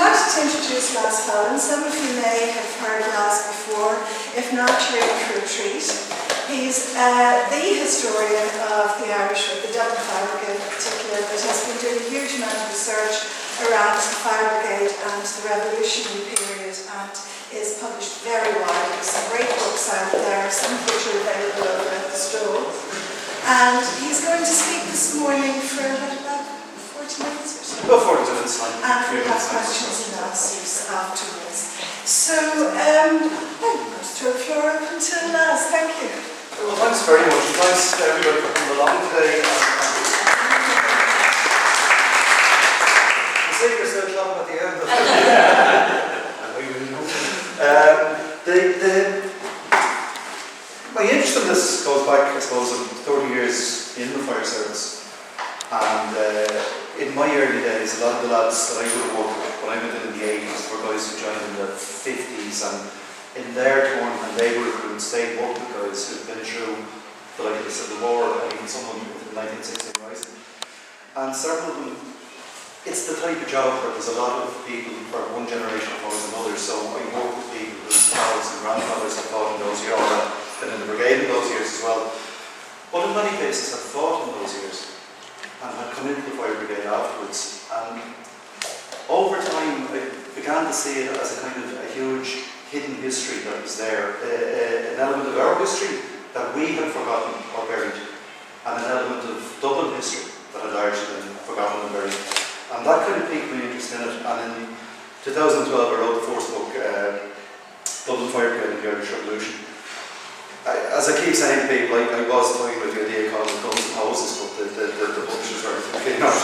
delighted to introduce Laz Fallon. Some of you may have heard Laz before, if not, you're in for a treat. He's the historian of the Irish, or the Dublin Fire Brigade in particular, but has been doing a huge amount of research around the Fire Brigade and the revolutionary period, and is published very widely. Some great books out there, some of which are available over at the stall. And he's going to speak this morning for about 40 minutes or so. About 40 minutes. And we'll have questions and answers afterwards. So, I'm going to throw the floor open to Laz. Thank you. Well, thanks very much. Thanks to everybody for coming along today. You say you're still clapping at the end of my interest in this goes back, I suppose, 30 years in the fire service. And in my early days, a lot of the lads that I would have worked with when I went in the 80s were guys who joined in the 50s, and in their turn, and they were recruits, they worked with guys who'd been through the like of the Civil War, and even some of them into the 1960s rising. And several of them, it's the type of job where there's a lot of people for one generation follows another. So I work with people whose fathers and grandfathers have fought in those years, or been in the brigade in those years as well. But in many cases have fought in those years and had come into the fire brigade afterwards. And over time I began to see it as a kind of a huge hidden history that was there, an element of our history that we had forgotten or buried, and an element of Dublin history that had largely been forgotten and buried. And that kind of piqued my interest in it. And in 2012 I wrote the first book, Dublin Fire Brigade and the Irish Revolution. As I keep saying to people, I was toying with the idea of calling it Guns and Hoses, but the publishers were thinking not.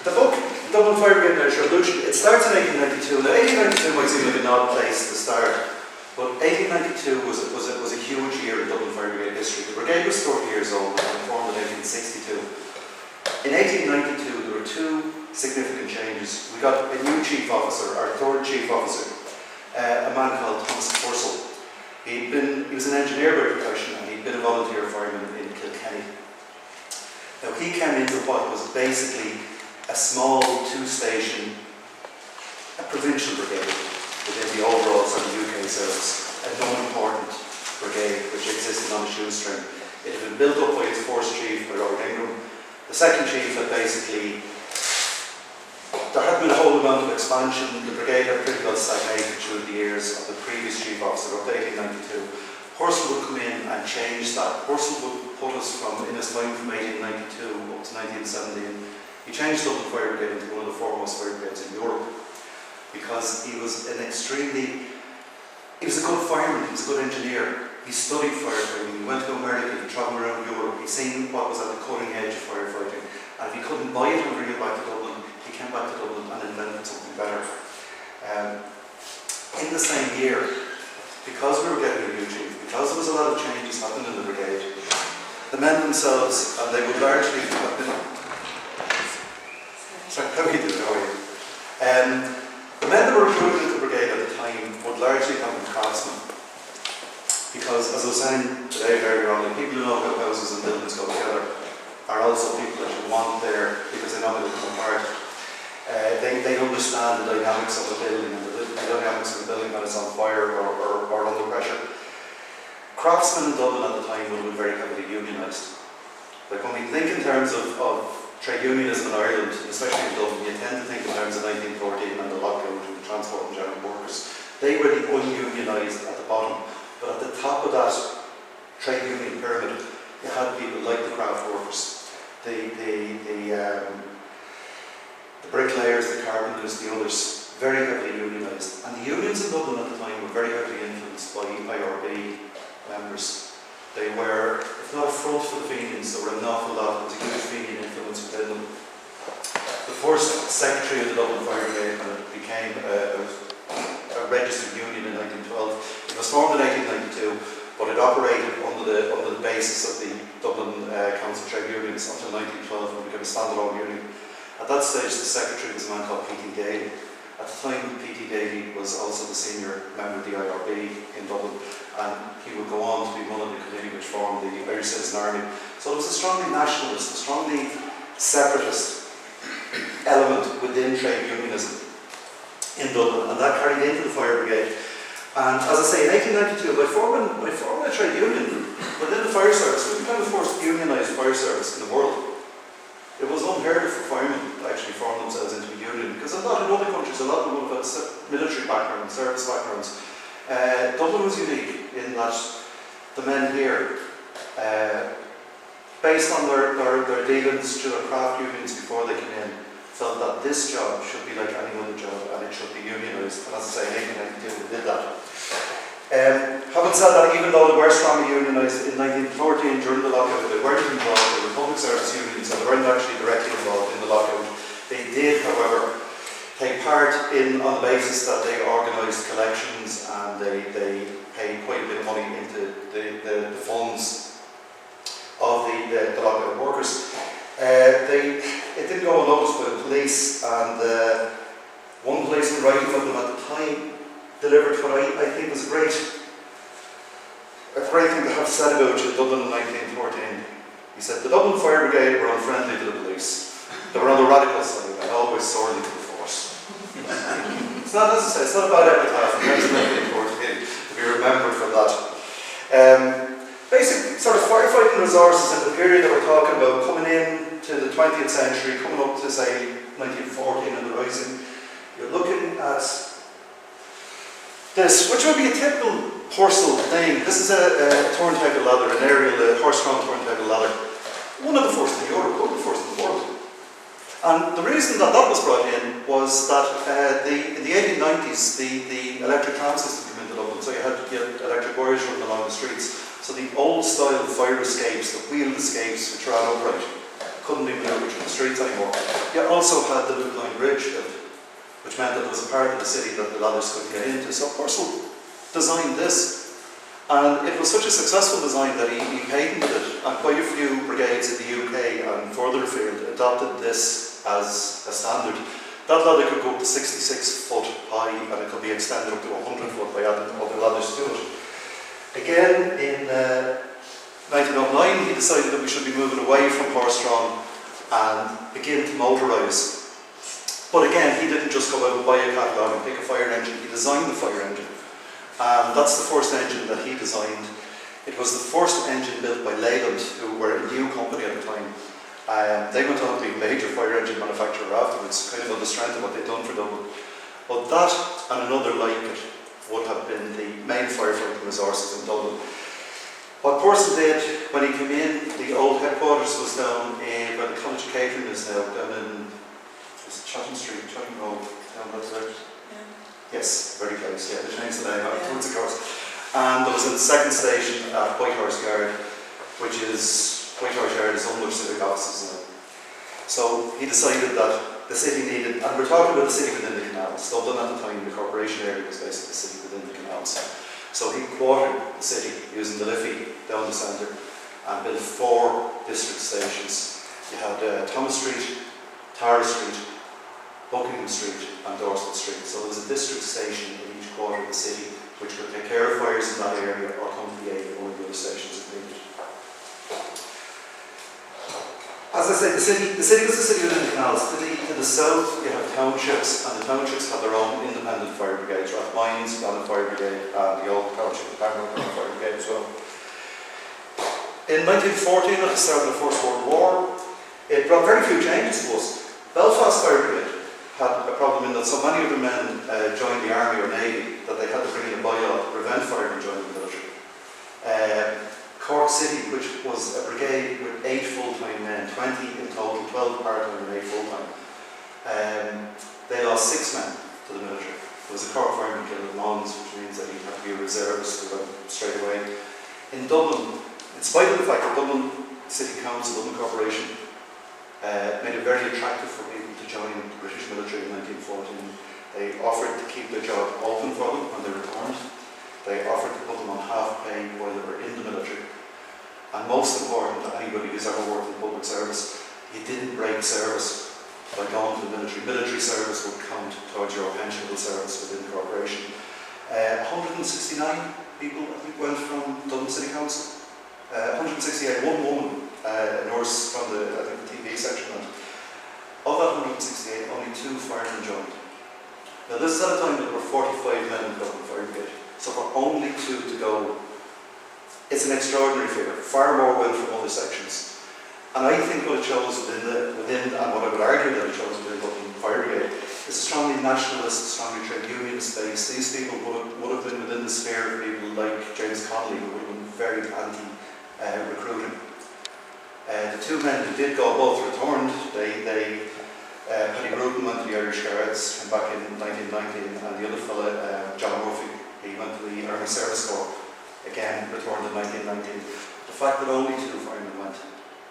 The book, Dublin Fire Brigade and the Irish Revolution, it starts in 1892. Now 1892 might seem like an odd place to start, but 1892 was a huge year in Dublin Fire Brigade history. The brigade was 30 years old and formed in 1862. In 1892 there were two significant changes. We got a new chief officer, our third chief officer, a man called Thomas Purcell. He was an engineer by profession, and he'd been a volunteer fireman in Kilkenny. Now he came into what was basically a small two-station, a provincial brigade within the overall sort of UK service, a non-important brigade which existed on a shoestring. It had been built up by its first chief, by Robert Ingram. The second chief had basically, there had been a whole amount of expansion. The brigade had pretty well stagnated through the years of the previous chief officer up to 1892. Purcell would come in and change that. Purcell would put us from, in his time from 1892 up to 1917, he changed Dublin Fire Brigade into one of the foremost fire brigades in Europe, because he was a good fireman, he was a good engineer. He studied firefighting, he went to America, he travelled around Europe, he seen what was at the cutting edge of firefighting, and if he couldn't buy it and bring it back to Dublin, he came back to Dublin and invented something better. In the same year, because we were getting a new chief, because there was a lot of changes happening in the brigade, the men themselves, and they would largely have been... Sorry, how are you doing? How are you? The men that were recruited into the brigade at the time would largely have been craftsmen. Because, as I was saying today earlier on, like people who know how houses and buildings go together are also people that you want there because they know how they come apart. They understand the dynamics of a building and the dynamics of a building when it's on fire or under pressure. Craftsmen in Dublin at the time would have been very heavily unionised. Like when we think in terms of trade unionism in Ireland, especially in Dublin, you tend to think in terms of 1914 and the lockout and the transport and general workers. They were the ununionised at the bottom. But at the top of that trade union pyramid, you had people like the craft workers, the bricklayers, the carpenters, the others, very heavily unionised. And the unions in Dublin at the time were very heavily influenced by IRB members. They were, if not a front for the Fenians, there were an awful lot, there was a huge Fenian influence within them. The first secretary of the Dublin Fire Brigade, when it became a registered union in 1912, it was formed in 1892, but it operated under the basis of the Dublin Council Trade Unions until 1912 when it became a standalone union. At that stage, the secretary was a man called P.T. Daly. At the time, P.T. Daly was also the senior member of the IRB in Dublin, and he would go on to be one of the committee which formed the Irish Citizen Army. So it was a strongly nationalist, a strongly separatist element within trade unionism in Dublin, and that carried into the Fire Brigade. And as I say, in 1892, by forming a trade union within the fire service, we became the first unionised fire service in the world. It was unheard of for firemen to actually form themselves into a union, because a lot in other countries, a lot of them have had military backgrounds, service backgrounds. Dublin was unique in that the men here, based on their dealings through their craft unions before they came in, felt that this job should be like any other job and it should be unionised. And as I say, in 1892 we did that. Having said that, even though they were strongly unionised in 1914 during the lockout, they weren't involved in the public service unions, and they weren't actually directly involved in the lockout. They did, however, take part on the basis that they organised collections and they paid quite a bit of money into the funds of the lockout workers. It didn't go unnoticed by the police, and one policeman writing of them at the time delivered what I think was a great thing to have said about Dublin in 1914. He said, "The Dublin Fire Brigade were unfriendly to the police. They were on the radical side and always sorely to the force." It's not necessary, it's not about epitaph, that's 1914 to be remembered for that. Basic sort of firefighting resources in the period that we're talking about, coming in to the 20th century, coming up to say 1914 and the rising, you're looking at this, which would be a typical horsel thing. This is a turntable ladder, an aerial horse-drawn turntable ladder. One of the first in Europe, one of the first in the world. And the reason that was brought in was that in the 1890s, the electric tram system came into Dublin, so you had to get electric wires running along the streets. So the old style fire escapes, the wheeled escapes which ran upright, couldn't be manoeuvred through the streets anymore. You also had the Loop Line Bridge built, which meant that there was a part of the city that the ladders couldn't get into. So Purcell designed this, and it was such a successful design that he patented it, and quite a few brigades in the UK and further afield adopted this as a standard. That ladder could go up to 66 foot high, and it could be extended up to 100 foot by adding other ladders to it. Again, in 1909, he decided that we should be moving away from horse-drawn and begin to motorise. But again, he didn't just go out and buy a catalogue and pick a fire engine, he designed the fire engine. And that's the first engine that he designed. It was the first engine built by Leyland, who were a new company at the time. They went on to be a major fire engine manufacturer afterwards, kind of on the strength of what they'd done for Dublin. But that and another like it would have been the main firefighting resources in Dublin. What Purcell did when he came in, the old headquarters was down in where the College of Catering is now, down in Chatham Street, Chatham Road, down that direction. Yeah. Yes, very close, yeah, they changed the name afterwards, of course. And there was a second station at Whitehorse Yard, Whitehorse Yard is under civic offices now. So he decided that the city needed, and we're talking about the city within the canals. Dublin at the time, the corporation area was basically the city within the canals. So he quartered the city using the Liffey down the centre and built 4 district stations. You had Thomas Street, Tara Street, Buckingham Street and Dorset Street. So there was a district station in each quarter of the city which could take care of fires in that area or come to the aid of one of the other stations if needed. As I said, the city was a city within the canals. To the south, you have townships, and the townships have their own independent fire brigades. Rathmines, Fallon Fire Brigade, and the old township, the Parnell Fire Brigade as well. In 1914, at the start of the First World War, it brought very few changes to us. Belfast Fire Brigade had a problem in that so many of the men joined the army or navy that they had to bring in a bylaw to prevent firemen joining the military. Cork City, which was a brigade with 8 full-time men, 20 in total, 12 part-time and 8 full-time. They lost 6 men to the military. There was a Cork fireman killed at Mons, which means that he had to be a reservist to go straight away. In Dublin, in spite of the fact that Dublin City Council, Dublin Corporation, made it very attractive for people to join the British military in 1914, they offered to keep their job open for them when they returned. They offered to put them on half pay while they were in the military. And most important to anybody who's ever worked in public service, you didn't break service by going to the military. Military service would count towards your pensionable service within the corporation. 169 people, I think, went from Dublin City Council. 168, one woman, a nurse from the TV section went. Of that 1968, only 2 firemen joined. Now this is at a time that there were 45 men in the Dublin Fire Brigade, so for only 2 to go, it's an extraordinary figure, far more will from other sections. And I think what it shows within and what I would argue that it shows within the Dublin Fire Brigade is a strongly nationalist, strongly trade unionist base. These people would have been within the sphere of people like James Connolly, who would have been very anti-recruiting. The 2 men who did go both returned. Paddy Bruton went to the Irish Guards, came back in 1990, and the other fella, John Murphy, he went to the Army Service Corps, again returned in 1919. The fact that only 2 firemen went,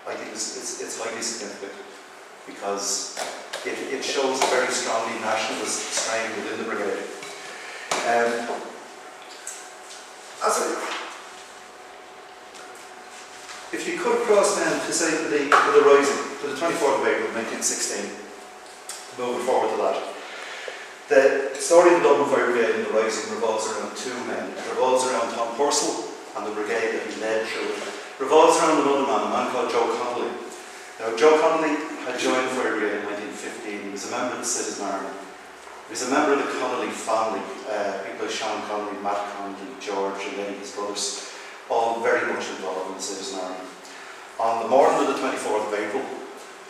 I think it's highly significant, because it shows a very strongly nationalist strain within the brigade. If you could cross then to say to the rising, to the 24th of April 1916, moving forward to that. The story of the Dublin Fire Brigade and the rising revolves around 2 men. It revolves around Tom Purcell and the brigade that he led through it. It revolves around another man, a man called Joe Connolly. Now, Joe Connolly had joined the Fire Brigade in 1915. He was a member of the Citizen Army. He was a member of the Connolly family, people like Sean Connolly, Matt Connolly, George, and then his brothers, all very much involved in the Citizen Army. On the morning of the 24th of April,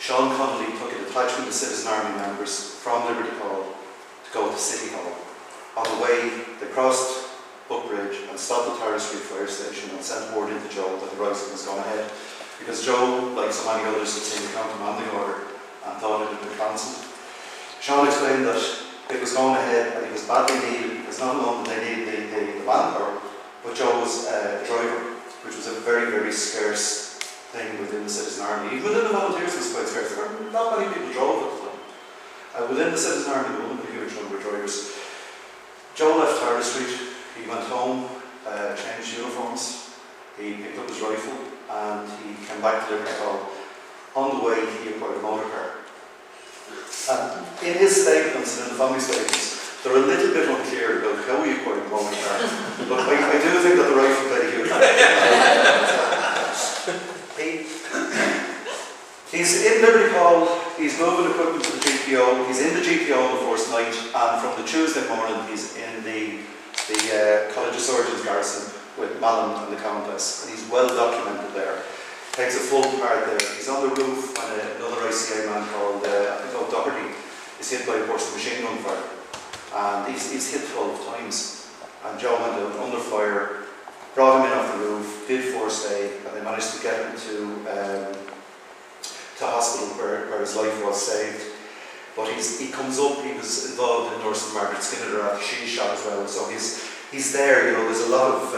Sean Connolly took a detachment of Citizen Army members from Liberty Hall to go to City Hall. On the way, they crossed Buckbridge and stopped at Tara Street Fire Station and sent word into Joe that the rising was going ahead. Because Joe, like so many others, had seen the counter-commanding order and thought it had been cancelled. Sean explained that it was going ahead and it was badly needed. It's not alone that they needed the manpower, but Joe was a driver, which was a very, very scarce thing within the Citizen Army. Even within the volunteers it was quite scarce. There were not many people drove at the time. Within the Citizen Army there wasn't a huge number of drivers. Joe left Tara Street, he went home, changed uniforms, he picked up his rifle and he came back to Liberty Hall. On the way he acquired a motor car. And in his statements and in the family statements, they're a little bit unclear about how he acquired a motor car. But I do think that the rifle played a huge role. He's in Liberty Hall, he's moving equipment to the GPO, he's in the GPO on the first night, and from the Tuesday morning he's in the College of Surgeons garrison with Fallon and the Countess, and he's well documented there. Takes a full part there. He's on the roof when another ICA man called, Doherty is hit by a burst of machine gun fire, and he's hit 12 times, and Joe went out under fire, brought him in off the roof, did first aid, and they managed to get him to hospital where his life was saved. But he comes up, he was involved in nursing Margaret Skinner after she shot as well, so he's there, there's a lot of,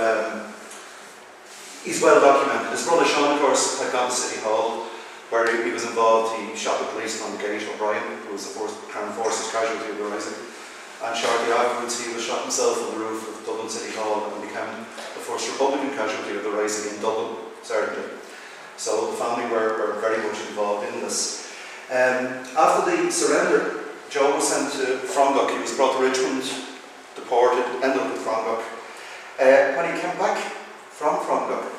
he's well documented. His brother Sean, of course, had gone to City Hall, where he was involved. He shot the policeman on the gate, O'Brien, who was the first Crown Forces casualty of the rising. And shortly afterwards he was shot himself on the roof of Dublin City Hall and became the first Republican casualty of the rising in Dublin, certainly. So the family were very much involved in this. After the surrender, Joe was sent to Frongok. He was brought to Richmond, deported, ended up in Frongok. When he came back from Frongok,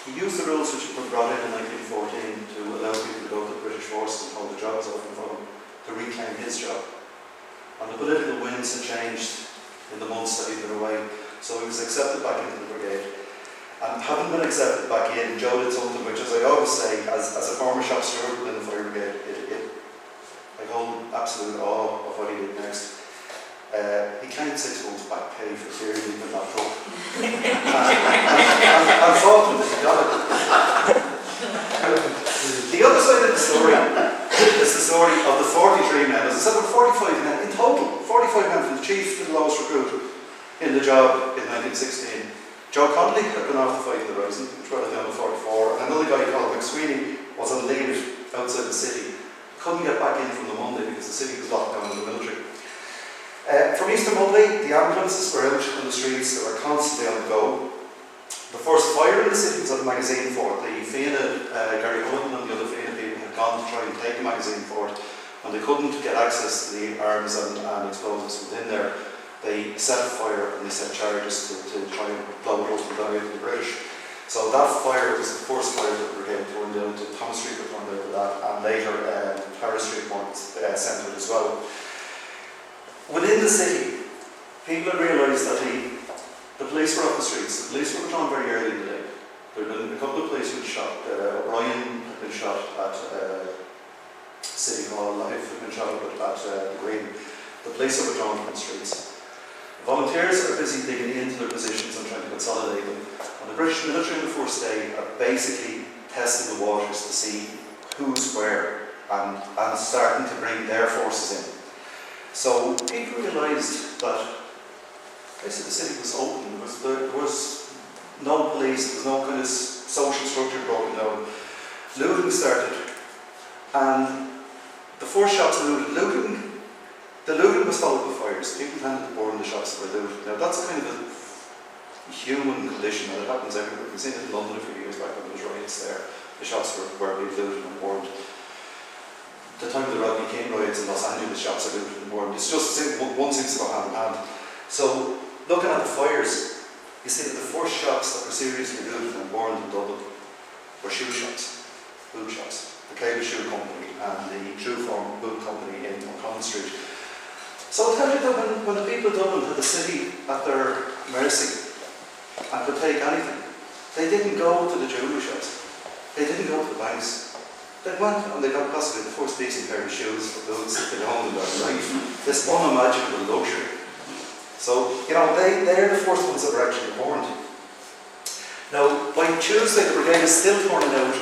he used the rules which had been brought in 1914 to allow people to go to the British forces and hold the jobs open for him, to reclaim his job. And the political winds had changed in the months that he'd been away, so he was accepted back into the brigade. And having been accepted back in, Joe did something which, as I always say, as a former shop steward within the fire brigade, I hold absolute awe of what he did next. He claimed 6 months back pay for clearing leave in that pub. and fortunate that he got it. The other side of the story is the story of the 43 men. As I said, there were 45 men in total. 45 men from the chief to the lowest recruit in the job in 1916. Joe Connolly had been off to fight the rising, which brought it down to 44, and another guy called McSweeney was on leave outside the city. Couldn't get back in from the Monday because the city was locked down in the military. From Easter Monday, the ambulances were out on the streets, they were constantly on the go. The first fire in the city was at the magazine fort. The Fianna, Gary Hullen and the other Fianna people had gone to try and take the magazine fort, and they couldn't get access to the arms and explosives within there. They set fire and they set charges to try and blow it up and die out the British. So that fire was the first fire that the brigade turned down to. Thomas Street were turned out of that, and later Harris Street more centred as well. Within the city, people had realised that the police were off the streets. The police were withdrawn very early in the day. There had been a couple of police who had shot. O'Brien had been shot at City Hall, Life had been shot at the Green. The police are withdrawn from the streets. The volunteers are busy digging into their positions and trying to consolidate them. And the British military on the first day are basically testing the waters to see who's where and starting to bring their forces in. So people realised that basically the city was open. There was no police, there was no kind of social structure broken down. Looting started, and the first shops looted. The looting was followed by fires. People tended to burn the shops that were looted. Now that's kind of a human condition, and it happens everywhere. We've seen it in London a few years back when there was riots there. The shops were being looted and burned. The time of the Rodney King riots in Los Angeles, shops are looted and burned. It's just one seems to go hand in hand. So looking at the fires, you see that the first shops that were seriously looted and burned in Dublin were shoe shops, boot shops, the Cable Shoe Company and the True Form Boot Company in O'Connell Street. So I'll tell you that when the people of Dublin had the city at their mercy and could take anything, they didn't go to the jewellery shops, they didn't go to the banks. They went and they got possibly the first decent pair of shoes for boots that they'd owned in their life. This unimaginable luxury. So, they're the first ones that were actually born. Now, by Tuesday, the Brigade is still turning out.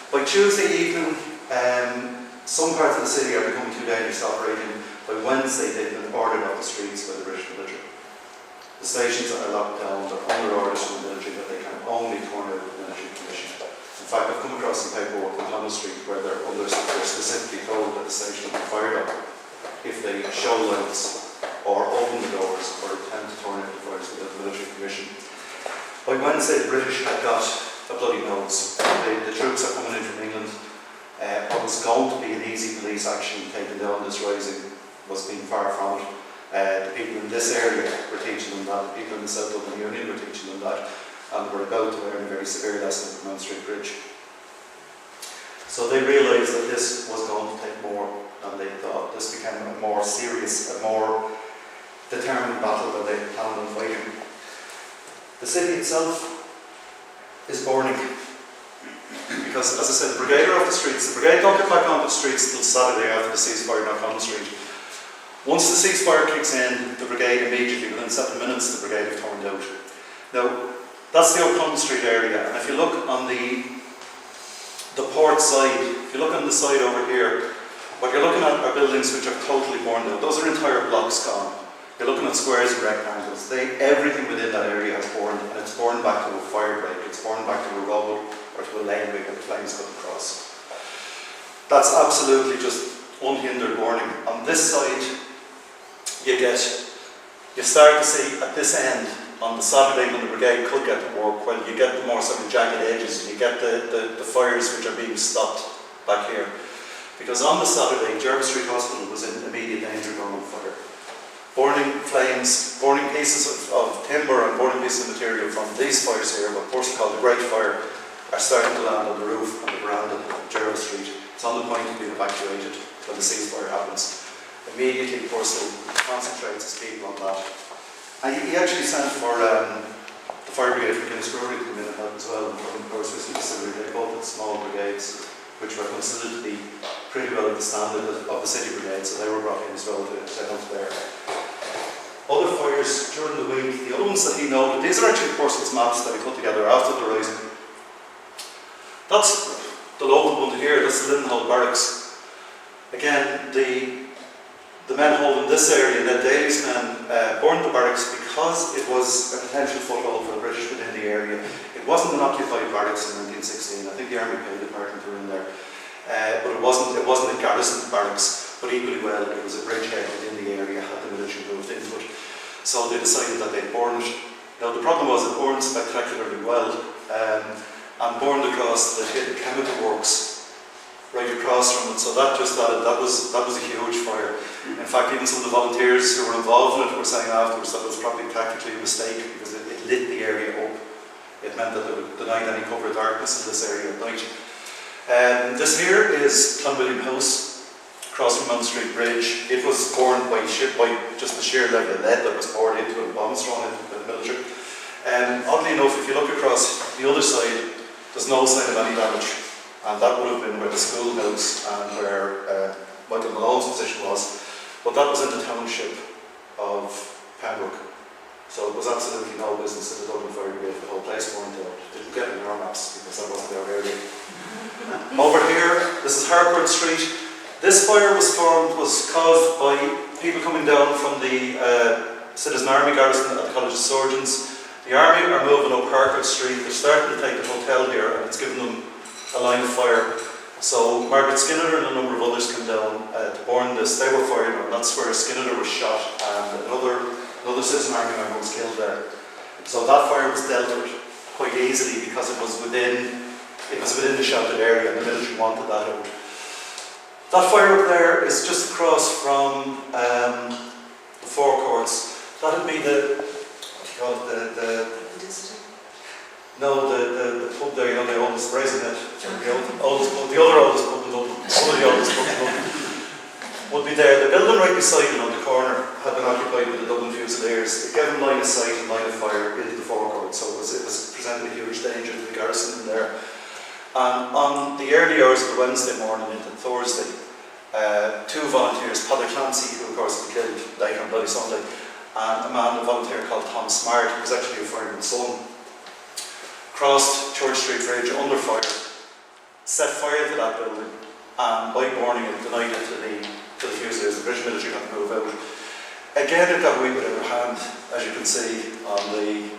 By Tuesday evening, some parts of the city are becoming too dangerous to operate in. By Wednesday, they've been ordered off the streets by the British military. The stations are locked down, they're under orders from the military that they can only turn out with the military permission. In fact, I've come across some paperwork on O'Connell Street where they're specifically told that the station will be fired up if they show lights or open the doors or attempt to turn out the fires without the military permission. By Wednesday, the British had got a bloody nose. The troops are coming in from England. What was going to be an easy police action taking down this rising was being far from it. The people in this area were teaching them that, the people in the South Dublin Union were teaching them that, and were about to learn a very severe lesson from Mount Street Bridge. So they realised that this was going to take more than they thought. This became a more serious, a more determined battle than they had planned on fighting. The city itself is burning. Because, as I said, the Brigade are off the streets. The Brigade don't get back onto the streets until Saturday after the ceasefire in O'Connell Street. Once the ceasefire kicks in, the Brigade immediately, within 7 minutes, the Brigade have turned out. Now, that's the O'Connell Street area, and if you look on the port side, if you look on the side over here, what you're looking at are buildings which are totally burned out. Those are entire blocks gone. You're looking at squares and rectangles. Everything within that area has burned, and it's burned back to a fire break, it's burned back to a road or to a lane where the flames go across. That's absolutely just unhindered burning. On this side, you start to see at this end, on the Saturday when the Brigade could get to work, well, you get the more sort of jagged edges, and you get the fires which are being stopped back here. Because on the Saturday, Jervis Street Hospital was in immediate danger of going on fire. Burning flames, burning pieces of timber and burning pieces of material from these fires here, what Purcell called the Great Fire, are starting to land on the roof and the veranda of Jervis Street. It's on the point of being evacuated when the ceasefire happens. Immediately, Purcell concentrates his people on that. And he actually sent for the fire brigade from Guinness Brewery to come in and help as well. And from the Course Whisky Distillery, they both had small brigades, which were considered to be pretty well at the standard of the city brigade, so they were brought in as well to help there. Other fires during the week, the other ones that he noted, these are actually Purcell's maps that he put together after the rising. That's the local one here, that's the Lidenhall Barracks. Again, the men holding this area, Ned Daly's men, burned the barracks because it was a potential foothold for the British within the area. It wasn't an occupied barracks in 1916. I think the Army Pay Department were in there, but it wasn't a garrison barracks. But equally well, it was a bridgehead within the area had the military moved into it. So they decided that they'd burn it. Now the problem was it burned spectacularly well, and burned across the hidden chemical works right across from it. So that was a huge fire. In fact, even some of the volunteers who were involved in it were saying afterwards that it was probably tactically a mistake because it lit the area up. It meant that they would deny any cover of darkness in this area at night. This here is Clonwilliam House. across from Mount Street Bridge. It was borne by just the sheer level of lead that was poured into it, bombs thrown into it by the military. Oddly enough, if you look across the other side, there's no sign of any damage, and that would have been where the schoolhouse and where Michael Malone's position was, but that was in the township of Pembroke. So it was absolutely no business of the Dublin Fire Brigade. The whole place burned out. Didn't get it in our maps because that wasn't our area. Over here, this is Harcourt Street. This fire was caused by people coming down from the Citizen Army garrison at the College of Surgeons. The Army are moving up Harcourt Street. They're starting to take the hotel here, and it's given them a line of fire. So Margaret Skinner and a number of others came down to burn this. They were fired on. That's where Skinner was shot, and another Citizen Army member was killed there. So that fire was dealt with quite easily because it was within the sheltered area, and the military wanted that out. That fire up there is just across from the forecourts. That would be the pub there, you know, the oldest Brazenhead, the other oldest pub in Dublin, one of the oldest pubs in Dublin, would be there. The building right beside it on the corner had been occupied by the Dublin Fusiliers. It gave them line of sight and line of fire into the forecourt, so it was presenting a huge danger to the garrison in there. And on the early hours of the Wednesday morning into Thursday, two volunteers, Paddy Clancy, who of course was killed later on Bloody Sunday, and a volunteer called Tom Smart, who was actually a fireman's son, crossed Church Street Bridge under fire, set fire to that building, and by burning it, denied it to the Fusiliers. The British military had to move out. Again, it got a wee bit out of hand, as you can see on the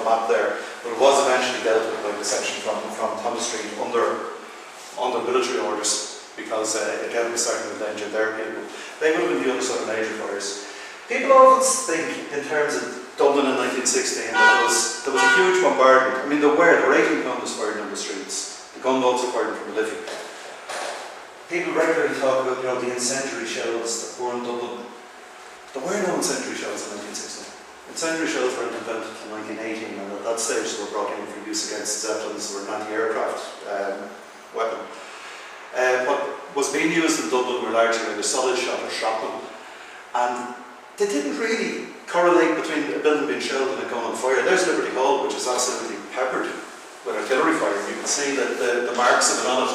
map there, but it was eventually dealt with by the section from Thomas Street under military orders, because again, we started to endanger their people. They would have been the other sort of major fires. People often think in terms of Dublin in 1916 that there was a huge bombardment. I mean, there were 18 guns fired on the streets. The gunboats were fired from Liffey. People regularly talk about, you know, the incendiary shells that were in Dublin. There were no incendiary shells in 1916. Incendiary shells weren't invented until 1918, and at that stage they were brought in for use against Zeppelins. They were an anti-aircraft weapon. What was being used in Dublin were largely either solid shot or shrapnel, and they didn't really correlate between a building being shelled and a gun on fire. There's Liberty Hall, which is absolutely peppered with artillery fire. You can see that the marks of it on it,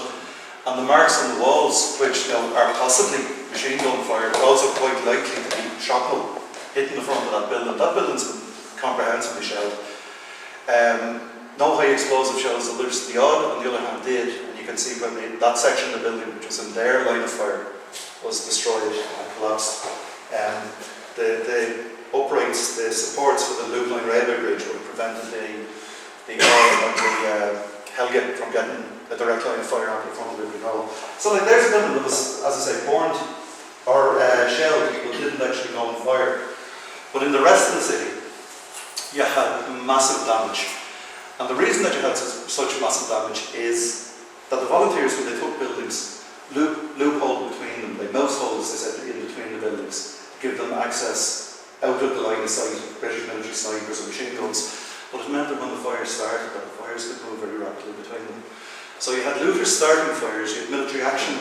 and the marks on the walls, which are possibly machine gun fire, but also quite likely to be shrapnel hitting the front of that building. That building's been comprehensively shelled. No high explosive shells, others, the odd on the other hand did, and you can see when that section of the building, which was in their line of fire, was destroyed and collapsed. The uprights, the supports for the Loop Line railway bridge would have prevented the Helget from getting a direct line of fire onto the front of Liberty Hall. So like, there's a building that was, as I say, burned or shelled, but didn't actually go on fire. But in the rest of the city, you had massive damage. And the reason that you had such massive damage is that the volunteers, when they took buildings, loopholed between them, like mouse holes, they said, in between the buildings, give them access out of the line of sight of British military snipers and machine guns. But it meant that when the fires started, that the fires could move very rapidly between them. So you had looters starting fires, you had military action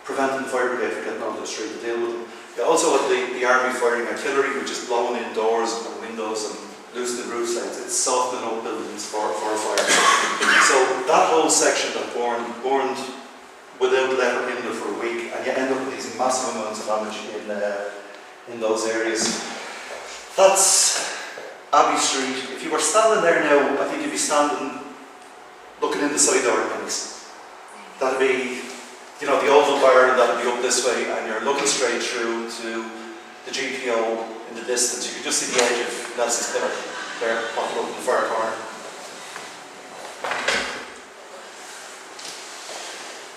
preventing the fire brigade from getting onto the street to deal with them. You also had the army firing artillery, which is blowing in doors and windows and loosening roof slates. It's softening up buildings for a fire. So that whole section that burned without let or hinder for a week, and you end up with these massive amounts of damage in those areas. That's Abbey Street. If you were standing there now, I think you'd be standing looking in the side door windows. That'd be, you know, the Oval Bar, and that'd be up this way, and you're looking straight through to the GPO in the distance. You could just see the edge of Nelson's Pillar there, popping up in the far corner.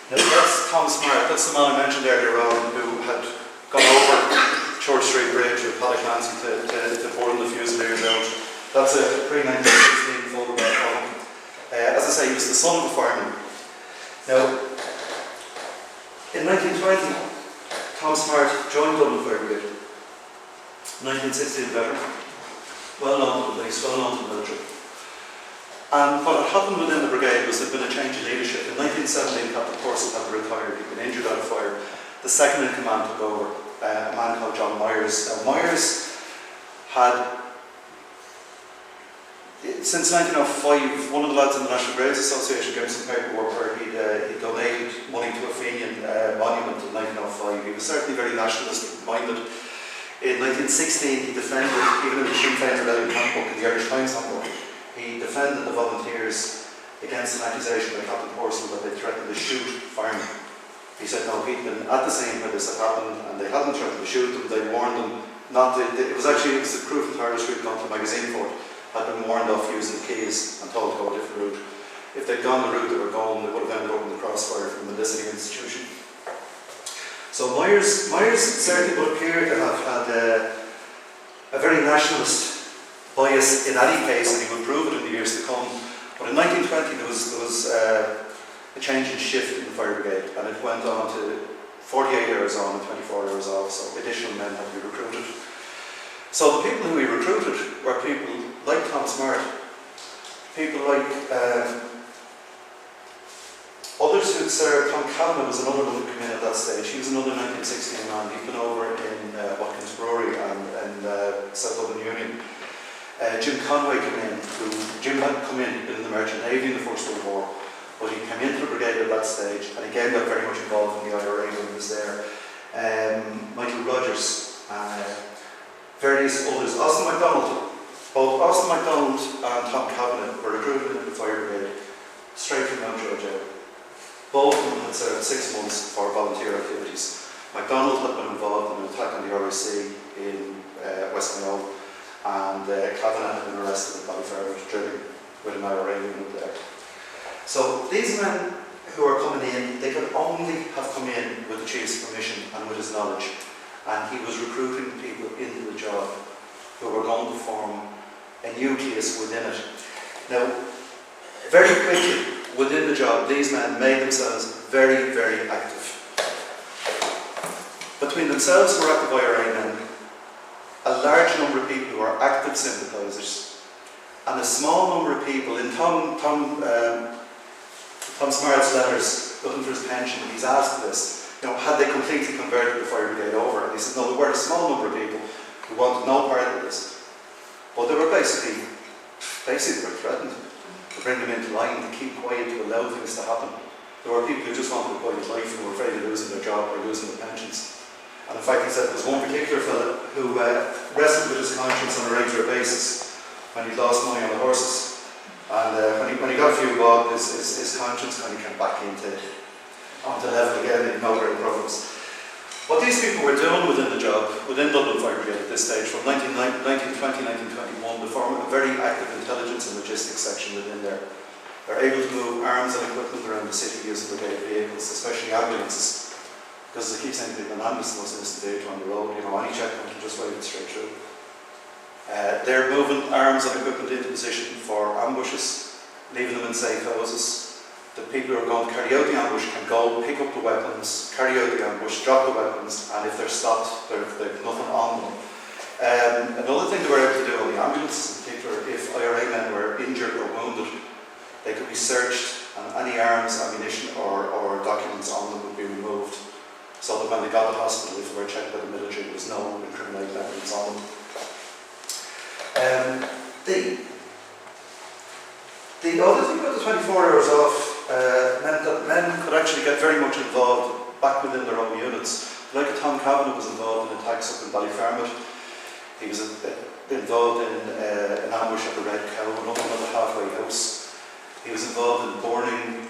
Now that's Tom Smart. That's the man I mentioned earlier on, who had gone over Church Street Bridge with Paddy Clancy to burn the Fusiliers out. That's a pre-1916 photograph of him. As I say, he was the son of a fireman. Now, in 1920, Tom Smart joined Dublin Fire Brigade. 1916 veteran, well known to the police, well known to the military. And what had happened within the brigade was there'd been a change in leadership. In 1917, Captain Purcell had to retire. He'd been injured out of fire. the second in command took over, a man called John Myers. Now Myers had, since 1905, one of the lads in the National Brigade Association gave some paperwork where he'd donated money to a Fenian monument in 1905. He was certainly very nationalistic minded. In 1916 he defended, even in the Sinn Féin Rebellion handbook, in the Irish Times handbook, he defended the volunteers against an accusation by Captain Purcell that they threatened to shoot firemen. He said no, he'd been at the scene where this had happened and they hadn't threatened to shoot them, they warned them not to, it was the proof that Irish Street gone to the magazine for it, had been warned off using the keys and told to go a different route. If they'd gone the route they were going, they would have ended up in the crossfire from the mendicity institution. So Myers certainly would appear to have had a very nationalist bias in any case, and he would prove it in the years to come. But in 1920 there was a change in shift in the fire brigade, and it went on to 48 hours on and 24 hours off, so additional men had to be recruited. So the people who we recruited were people like Tom Smart, people like others who'd served. Tom Kavanagh was another one who came in at that stage. He was another 1916 man. He'd been over in Watkins Brewery and South Dublin Union. Jim Conway came in. Jim had come in, he'd been in the Merchant Navy in the First World War, but he came into the brigade at that stage, and again got very much involved in the IRA when he was there. Michael Rogers, various others. Austin MacDonald. Both Austin MacDonald and Tom Kavanagh were recruited into the fire brigade straight from Mountjoy Jail. Both of them had served 6 months for volunteer activities. MacDonald had been involved in an attack on the RIC in West Mayo, and Kavanagh had been arrested at Ballyfermot drilling with an IRA unit there. So these men who are coming in, they could only have come in with the chief's permission and with his knowledge. And he was recruiting people into the job who were going to form a nucleus within it. Now, very quickly within the job, these men made themselves very, very active. Between themselves who were active IRA men, a large number of people who are active sympathisers, and a small number of people in Tom Smart's letters looking for his pension, and he's asked this, had they completely converted the fire brigade over? And he said, no, there were a small number of people who wanted no part of this. But they were basically they were threatened to bring them into line, to keep quiet, to allow things to happen. There were people who just wanted a quiet life and were afraid of losing their job or losing their pensions. And in fact, he said there was one particular fellow who wrestled with his conscience on a regular basis when he lost money on the horses. And when he got a few bob, his conscience kind of came back onto level again, no great problems. What these people were doing within the job, within Dublin Fire Brigade at this stage, from 1920, 1921, they formed a very active intelligence and logistics section within there. They're able to move arms and equipment around the city using brigade vehicles, especially ambulances. Because as I keep saying, an ambulance was an instant danger on the road, any checkpoint can just wave it straight through. They're moving arms and equipment into position for ambushes, leaving them in safe houses. The people who are going to carry out the ambush can go, pick up the weapons, carry out the ambush, drop the weapons, and if they're stopped, they've nothing on them. Another thing they were able to do on the ambulances, in particular, if IRA men were injured or wounded, they could be searched, and any arms, ammunition, or documents on them would be removed, so that when they got to the hospital, if they were checked by the military, there was no incriminating evidence on them. The other thing about the 24 hours off meant that men could actually get very much involved back within their own units. Like Tom Kavanagh was involved in attacks up in Ballyfermot. He was involved in an ambush at the Red Cow, another halfway house. He was involved in burning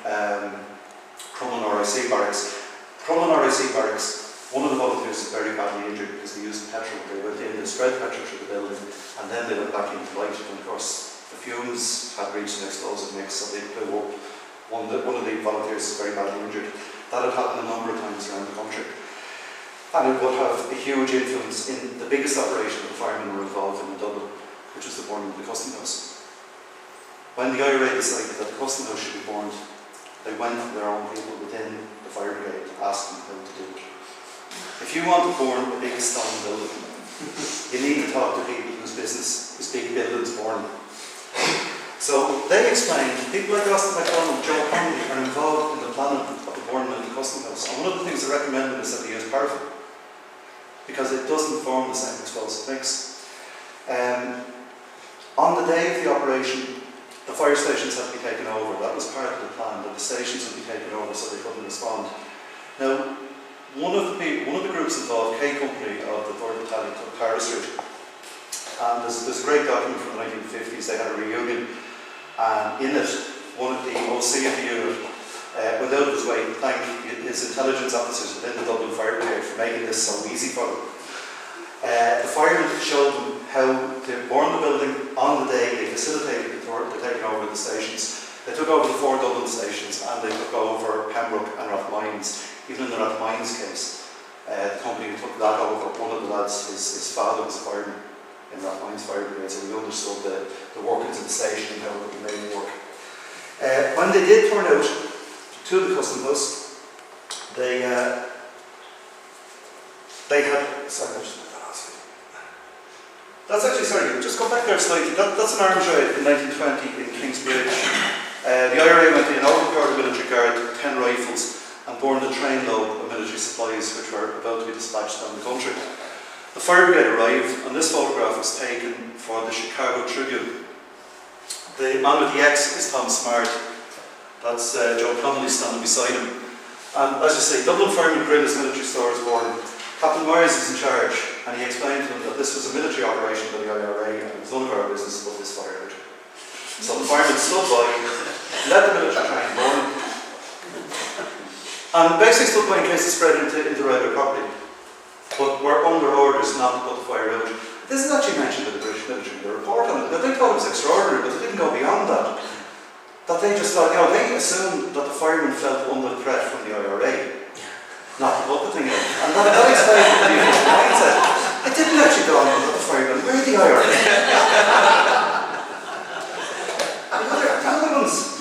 Crumlin RIC barracks. Crumlin RIC barracks, one of the volunteers was very badly injured because they used petrol. They went in, they spread petrol through the building, and then they went back into light. And of course, the fumes had reached an explosive mix, so they blew up. One of the volunteers was very badly injured. That had happened a number of times around the country. And it would have a huge influence in the biggest operation the firemen were involved in Dublin, which was the burning of the Custom House. When the IRA decided that the Custom House should be burned, they went to their own people within the fire brigade to ask them how to do it. If you want to burn a big stone building, you need to talk to people whose big buildings burn. So they explained, people like Austin MacDonald and Joe Connolly are involved in the planning of the burning of the Custom House. And one of the things they recommended is that they use because it doesn't form the same explosive mix. On the day of the operation, the fire stations had to be taken over. That was part of the plan, that the stations would be taken over so they couldn't respond. Now, one of the groups involved, K Company of the 3rd Battalion, took Paris route. And there's a great document from the 1950s. They had a reunion, and in it, one of the OC of the unit went out of his way to thank his intelligence officers within the Dublin Fire Brigade for making this so easy for them. The firemen showed them how to burn the building on the day. They facilitated the taking over the stations. They took over the 4 Dublin stations, and they took over Pembroke and Rathmines. Even in the Rathmines case, the company who took that over, one of the lads, his father was a fireman in Rathmines Fire Brigade, so we understood the workings of the station and how it would be made to work. When they did turn out to the custom house, they had, sorry, I'll just put that outside. That's actually, sorry, just go back there slightly. That's an arms raid in 1920 in Kingsbridge. The IRA went in, overpowered the military guard, 10 rifles, and burned a trainload of military supplies which were about to be dispatched down the country. The fire brigade arrived, and this photograph was taken for the Chicago Tribune. The man with the X is Tom Smart. That's Joe Connolly standing beside him. And as you say, Dublin Fireman Grinn's military store is born. Captain Myers is in charge, and he explained to them that this was a military operation by the IRA, and it was none of our business about this fire out. So the firemen stood by, let the military train burn, and basically stood by in case it spread into railway property. But we're under orders not to put the fire out. This is actually mentioned by the British military in the report on it. Now, they thought it was extraordinary, but they didn't go beyond that. That they just thought, they assumed that the firemen felt under threat from the IRA, not to put the thing out. And that explains the official mindset. It didn't actually dawn on the firemen, we're the IRA.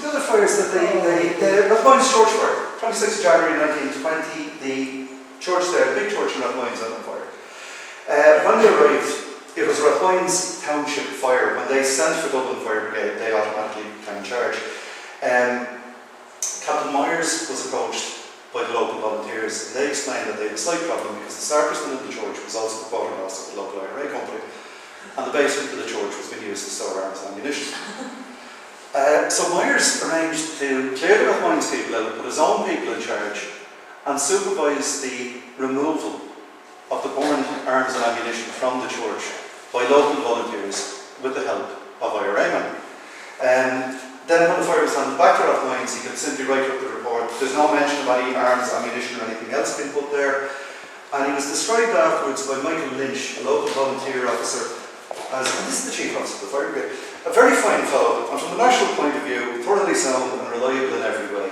The other fires that the Rathmines Church fire, 26th January 1920, the church there, the big church in Rathmines on fire. When they arrived, it was Rathmines Township Fire. When they sent for Dublin Fire Brigade, they automatically came in charge. Captain Myers was approached by the local volunteers, and they explained that they had a slight problem because the sacristan of the church was also the quartermaster of the local IRA company, and the basement of the church was being used to store arms and ammunition. So Myers arranged to clear the Rathmines people out, put his own people in charge, and supervise the removal of the burned arms and ammunition from the church by local volunteers with the help of IRA men. Then when the fire was handed back to Rathmines, he could simply write up the report. There's no mention of any arms, ammunition or anything else being put there. And he was described afterwards by Michael Lynch, a local volunteer officer, as, and this is the chief officer of the fire brigade, a very fine fellow, and from the national point of view, thoroughly sound and reliable in every way.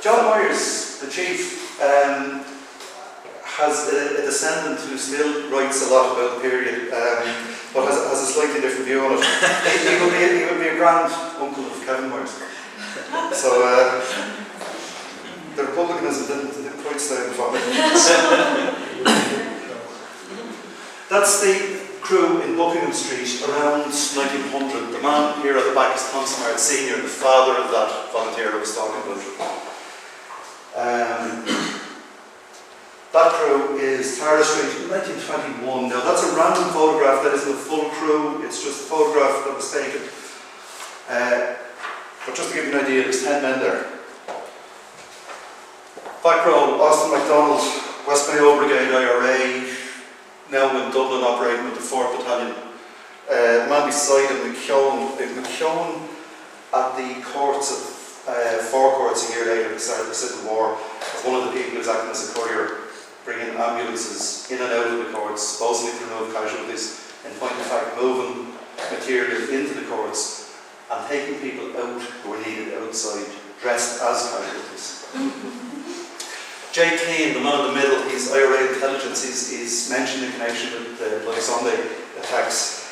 John Myers, the chief, has a descendant who still writes a lot about the period, but has a slightly different view on it. He would be a grand uncle of Kevin Myers. So the republicanism didn't quite stay in the family. That's the crew in Buckingham Street around 1900. The man here at the back is Tom Smart Senior, the father of that volunteer I was talking about. That crew is Tara Street in 1921. Now that's a random photograph, that isn't a full crew, it's just a photograph that was taken. But just to give you an idea, there's 10 men there. Back row, Austin MacDonald, West Mayo Brigade IRA, now in Dublin operating with the 4th Battalion. The man beside him, McKeown, at the courts of four courts a year later at the start of the Civil War, was one of the people who was acting as a courier, bringing ambulances in and out of the courts, supposedly to remove casualties, in point of fact moving material into the courts and taking people out who were needed outside, dressed as casualties. Jay Keane, the man in the middle, he's IRA intelligence, he's mentioned in connection with the Bloody Sunday attacks.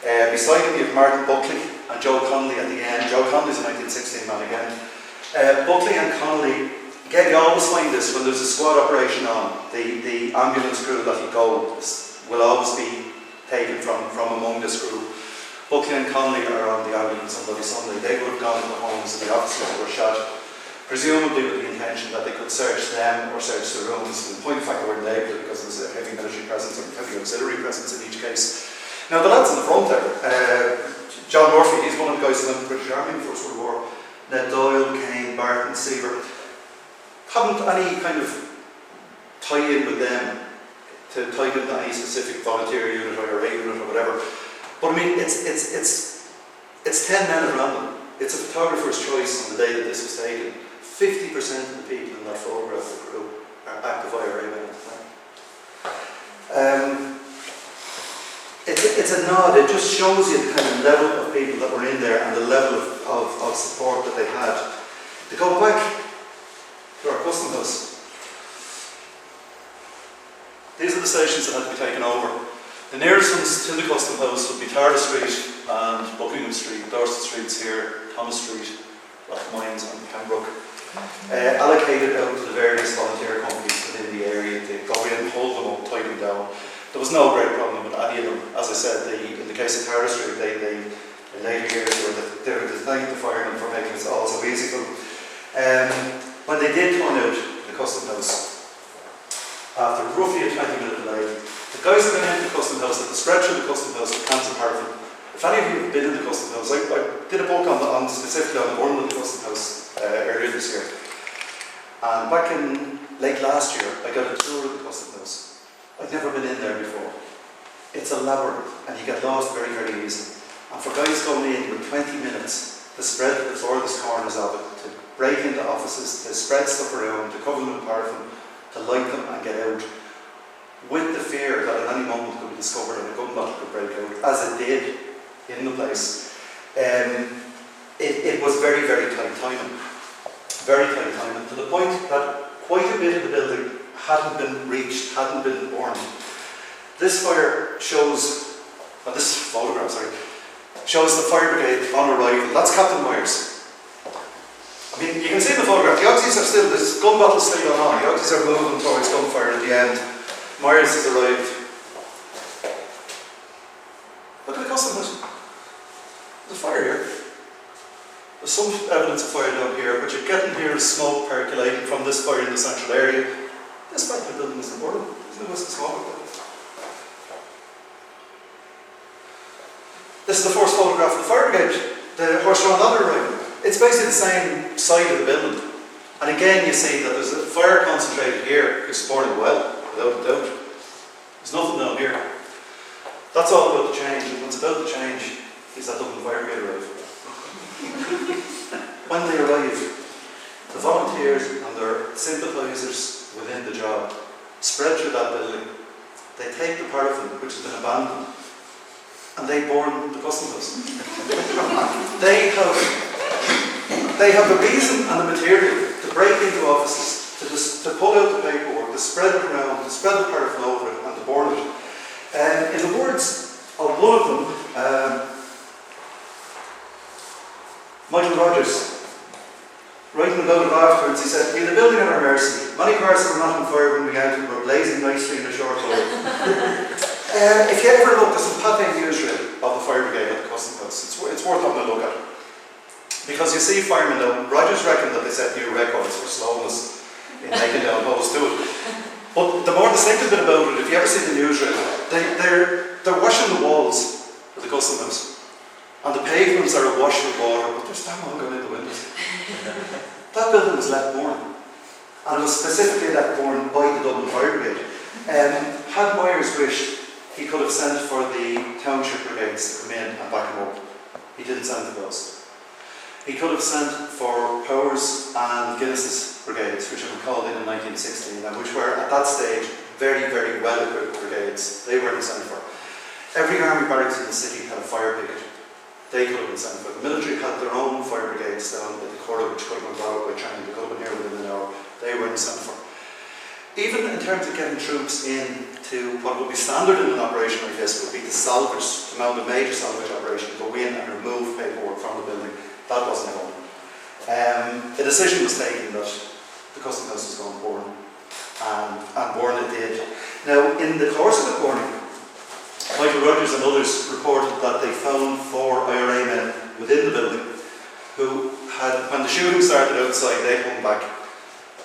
Beside him you have Martin Buckley and Joe Connolly at the end. Joe Connolly's a 1916 man again. Buckley and Connolly, again you always find this when there's a squad operation on, the ambulance crew that will go will always be taken from among this crew. Buckley and Connolly are on the ambulance on Bloody Sunday. They would have gone to the homes of the officers who were shot. presumably with the intention that they could search them or search the rooms. In point of fact, they weren't able to because there was a heavy military presence or heavy auxiliary presence in each case. Now, the lads in the front there, John Murphy, he's one of the guys in the British Army in the First World War. Ned Doyle, Kane, Barton, Seaver, haven't any kind of tie-in with them to tie into any specific volunteer unit or IRA unit or whatever. But I mean, it's 10 men at random. It's a photographer's choice on the day that this was taken. 50% of the people in that photograph, the crew, are active IRA men at the time. It's a nod. It just shows you the kind of level of people that were in there and the level of support that they had. To go back to our custom house. These are the stations that had to be taken over. The nearest ones to the custom house would be Tara Street and Buckingham Street, Dorset Street's here, Thomas Street, Lochmines and Pembroke. Allocated out to the various volunteer companies within the area to go in, hold them up, tie them down. There was no great problem with any of them. As I said, in the case of Tara Street, they in later years they were to thank the firemen for making it all so easy for them. When they did turn out the custom house, after roughly a 20-minute delay, the guys that went into the custom house, that the spread through the custom house, were cancer paraffin. If any of you have been in the custom house, I did a book on specifically on the burning of the custom house earlier this year. And back in late last year, I got a tour of the custom house. I'd never been in there before. It's a labyrinth, and you get lost very, very easily. And for guys going in with 20 minutes to spread the furthest corners of it, to break into offices, to spread stuff around, to cover them with paraffin, to light them and get out, with the fear that at any moment it could be discovered and a gun battle could break out, as it did in the place. It was very, very tight timing. Very tight timing, to the point that quite a bit of the building hadn't been reached, hadn't been burned. This fire shows, this photograph, sorry, shows the fire brigade on arrival. That's Captain Myers. I mean, you can see in the photograph, the Auxies are still, this gun battle is still going on. The Auxies are moving towards gunfire at the end. Myers has arrived. Look at the custom house. There's a fire here. There's some evidence of fire down here, but you're getting here is smoke percolating from this fire in the central area. This part of the building is important. There's no wisp of smoke. This is the first photograph of the fire brigade, the horse-drawn ladder arrival. It's basically the same side of the building. And again, you see that there's a fire concentrated here, it's burning well, without a doubt. There's nothing down here. That's all about the change, and what's about the change is that Dublin Fire Brigade arrive. When they arrive, the volunteers and their sympathisers within the job spread through that building. They take the paraffin, which has been abandoned, and they burn the custom house. They have the reason and the material to break into offices, to pull out the paperwork, to spread it around, to spread the paraffin over it, and to burn it. In the words of one of them, Michael Rogers, writing about it afterwards, he said, "In the building at our mercy, many parts that were not on fire when we entered were blazing nicely in a short while." If you ever look, there's some patent newsreel of the fire brigade at the custom house. It's worth having a look at. Because you see firemen now, Rogers reckoned that they set new records for slowness in making down holes to it. But the more distinctive bit about it, if you ever see the newsreel, they're washing the walls of the custom house. And the pavements are awash with water, but there's damn one going in the windows. That building was left burn. And it was specifically left burn by the Dublin Fire Brigade. Had Myers wished, he could have sent for the township brigades to come in and back him up. He didn't send for those. He could have sent for Powers and Guinness's brigades, which were called in 1916, and which were at that stage very, very well equipped brigades. They weren't sent for. Every army barracks in the city had a fire picket. They could have been sent for. The military had their own fire brigades down at the quarter, which could have been brought up by train. They could have been here within an hour. They weren't sent for. Even in terms of getting troops in to what would be standard in an operation like this would be to salvage, to mount a major salvage operation, go in and remove paperwork from the building. That wasn't done. The decision was taken that the custom house was going to burn, and burn it did. Now, in the course of the burning, Michael Rogers and others reported that they found 4 IRA men within the building who when the shooting started outside, they hung back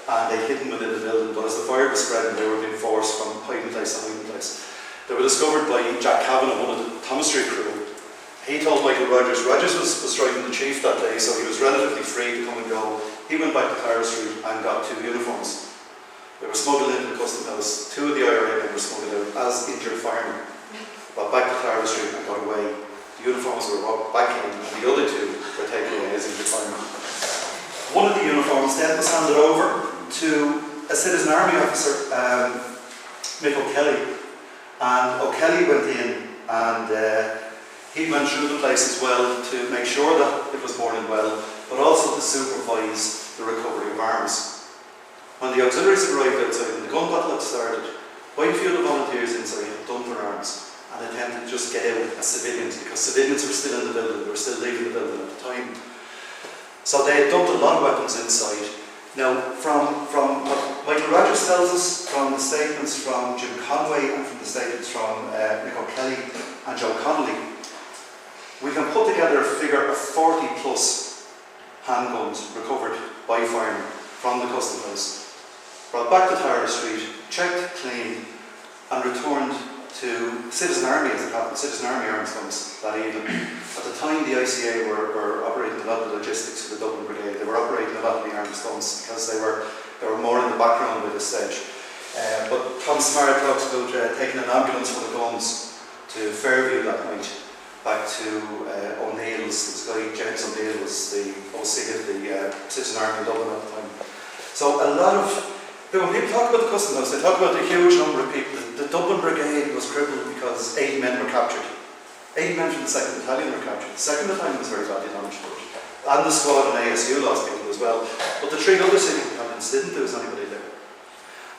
and they hidden within the building, but as the fire was spreading, they were being forced from hiding place to hiding place. They were discovered by Jack Cavan, one of the Thomas Street crew. He told Michael Rogers was driving the chief that day, so he was relatively free to come and go. He went back to Clara Street and got 2 uniforms. They were smuggled into the custom house. 2 of the IRA men were smuggled out as injured firemen. Got back to Clara Street and got away. The uniforms were brought back in, and the other 2 were taken away as injured firemen. One of the uniforms then was handed over to a citizen army officer, Mick O'Kelly. And O'Kelly went in and he went through the place as well to make sure that it was borne in well, but also to supervise the recovery of arms. When the auxiliaries arrived outside and the gun battle had started, quite a few of the volunteers inside had dumped their arms and attempted to just get out as civilians, because civilians were still in the building, they were still leaving the building at the time. So they had dumped a lot of weapons inside. Now, from what Michael Rogers tells us, from the statements from Jim Conway and from the statements from Mick O'Kelly and Joe Connolly, we can put together a figure of 40 plus handguns recovered by firemen from the custom house, brought back to Tara Street, checked, cleaned, and returned to Citizen Army, as it happened, Citizen Army arms guns that evening. At the time, the ICA were operating a lot of the logistics for the Dublin Brigade. They were operating a lot of the arms guns because they were more in the background by this stage. But Tom Smart talks about taking an ambulance for the guns to Fairview that night, back to O'Neill's. This guy, James O'Neill, was the OC of the Citizen Army in Dublin at the time. So a lot of, when people talk about the custom house, they talk about the huge number of people. The Dublin Brigade was crippled because 80 men were captured. 80 men from the 2nd Battalion were captured. The 2nd Battalion was very badly damaged, and the squad and ASU lost people as well. But the 3 other city battalions didn't lose anybody there.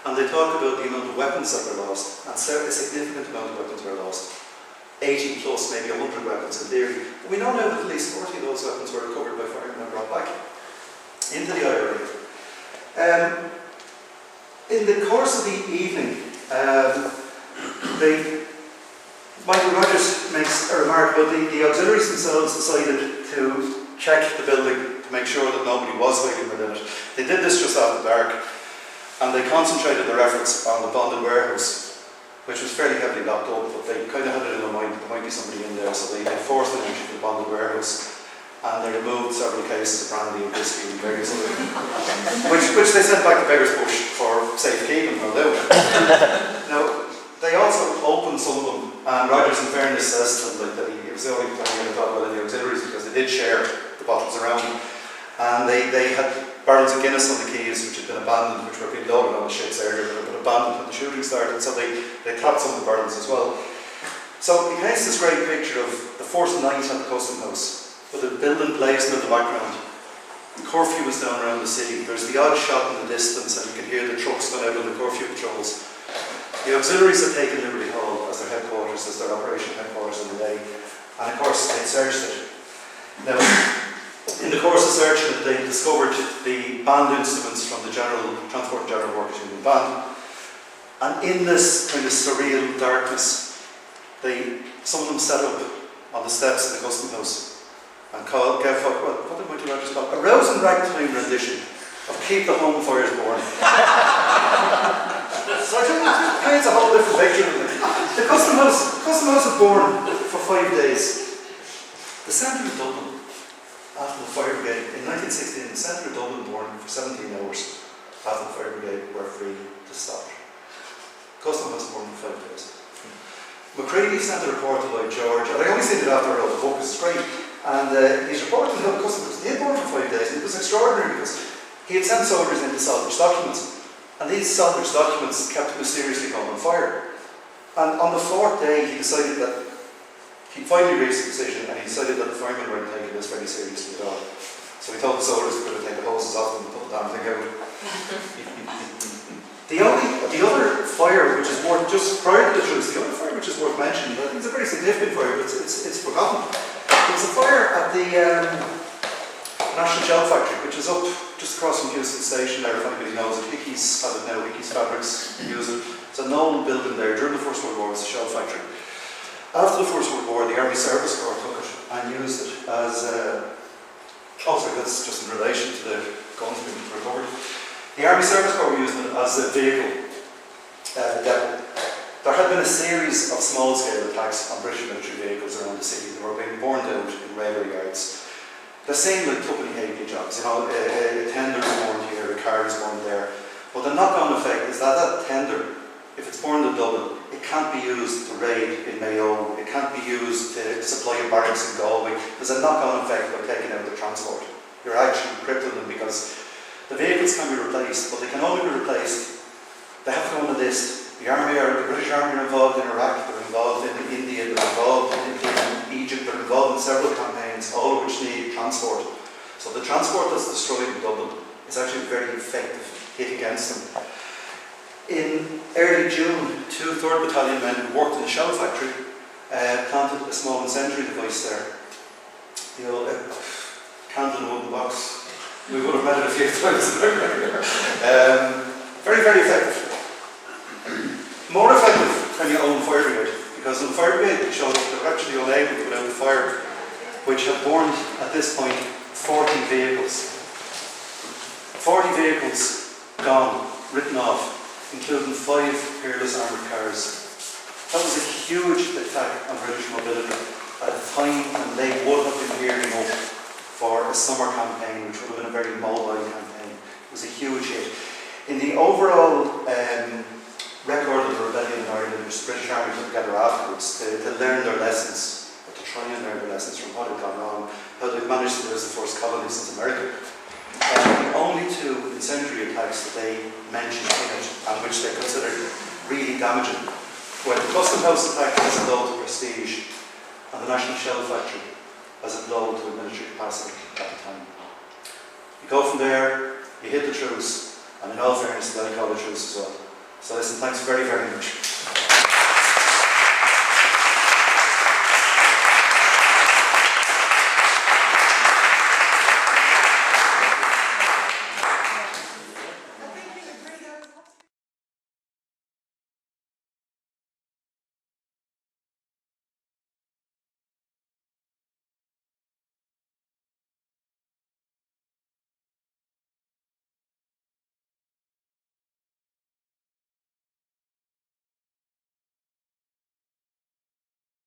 And they talk about the amount of weapons that were lost, and a significant amount of weapons were lost. 80 plus, maybe 100 weapons in theory. But we know now that at least 40 of those weapons were recovered by firemen and brought back into the IRA. In the course of the evening, Michael Rogers makes a remark about the auxiliaries themselves decided to check the building to make sure that nobody was hiding within it. They did this just after dark, and they concentrated their efforts on the bonded warehouse, which was fairly heavily locked up, but they kind of had it in their mind that there might be somebody in there, so they forced them into the bonded warehouse, and they removed several cases of brandy and whiskey and various other which they sent back to Beggar's Bush for safekeeping, no doubt. Now, they also opened some of them, and Rogers, in fairness, says to them that he was the only time he thought about the auxiliaries, because they did share the bottles around, and they had barrels of Guinness on the quays which had been abandoned, which were being loaded on the ships earlier, but had been abandoned when the shooting started, so they tapped some of the barrels as well. So he paints this great picture of the first night at the custom house, with the building blazing in the background. The curfew was down around the city. There's the odd shot in the distance, and you can hear the trucks going out on the curfew patrols. The auxiliaries had taken Liberty Hall as their headquarters, as their operational headquarters in the day, and of course they searched it. Now, in the course of searching it, they discovered the band instruments from the Transport and General Workers Union band, and in this kind of surreal darkness, some of them set up on the steps of the custom house and what did Michael Rogers call it? A rousing ragtime rendition of Keep the Home Fires Burning. So I think it paints a whole different picture of it. The custom house was born for 5 days. The centre of Dublin, after the fire brigade, in 1916, the centre of Dublin born for 17 hours after the fire brigade were free to stop. Custom house born for 5 days. McCready sent a report to Lloyd George, and I only seen it after I wrote the book, it's great. And he's reporting how the custom house, they had born for 5 days, and it was extraordinary because he had sent soldiers in to salvage documents. And these salvage documents kept mysteriously caught on fire. And on the 4th day, he decided that he finally reached a decision, and he decided that the firemen weren't taking this very seriously at all. So he told the soldiers they were going to take the hoses off them and put the damn thing out. The other fire, which is worth, just prior to the truce, the other fire which is worth mentioning, I think it's a very significant fire, but it's forgotten. It was a fire at the National Shell Factory, which is up just across from Houston Station there, if anybody knows it. Hickey's have it now, Hickey's Fabrics use it. It's an old building there. During the First World War, it was a shell factory. After the First World War, the Army Service Corps took it and used it as Oh, sorry, that's just in relation to the guns being recovered. The Army Service Corps were using it as a vehicle depot. There had been a series of small-scale attacks on British military vehicles around the city. They were being burned out in railway yards. They seemed like twopenny halfpenny jobs. You know, a tender is burned here, a car is burned there. But the knock-on effect is that that tender, if it's burned in Dublin, it can't be used to raid in Mayo. It can't be used to supply a barracks in Galway. There's a knock-on effect by taking out the transport. You're actually crippling them because the vehicles can be replaced, but they can only be replaced. They have to go on a list. The British Army are involved in Iraq, they're involved in India, they're involved in Egypt, they're involved in several campaigns, all of which need transport. So the transport that's destroyed in Dublin is actually a very effective hit against them. In early June, 2 3rd Battalion men who worked in a shell factory planted a small incendiary device there. The old candle in a wooden box. We would have met it a few times. Very, very effective. More effective when you own fire brigade, because in the fire brigade it showed that they were actually unable to put out the fire, which had burned at this point 40 vehicles. 40 vehicles gone, written off, including 5 peerless armoured cars. That was a huge attack on British mobility at a time when they would have been gearing up for a summer campaign, which would have been a very mobile campaign. It was a huge hit. In the overall record of the rebellion in Ireland, which the British Army put together afterwards to learn their lessons, or to try and learn their lessons from what had gone wrong, how they've managed to lose the first colony since America. The only 2 incendiary attacks that they mentioned in it, and which they considered really damaging, were the Custom House attack as a blow to prestige, and the National Shell Factory as a blow to military capacity at the time. You go from there, you hit the truce, and in all fairness, they'll call the truce as well. So listen, thanks very, very much.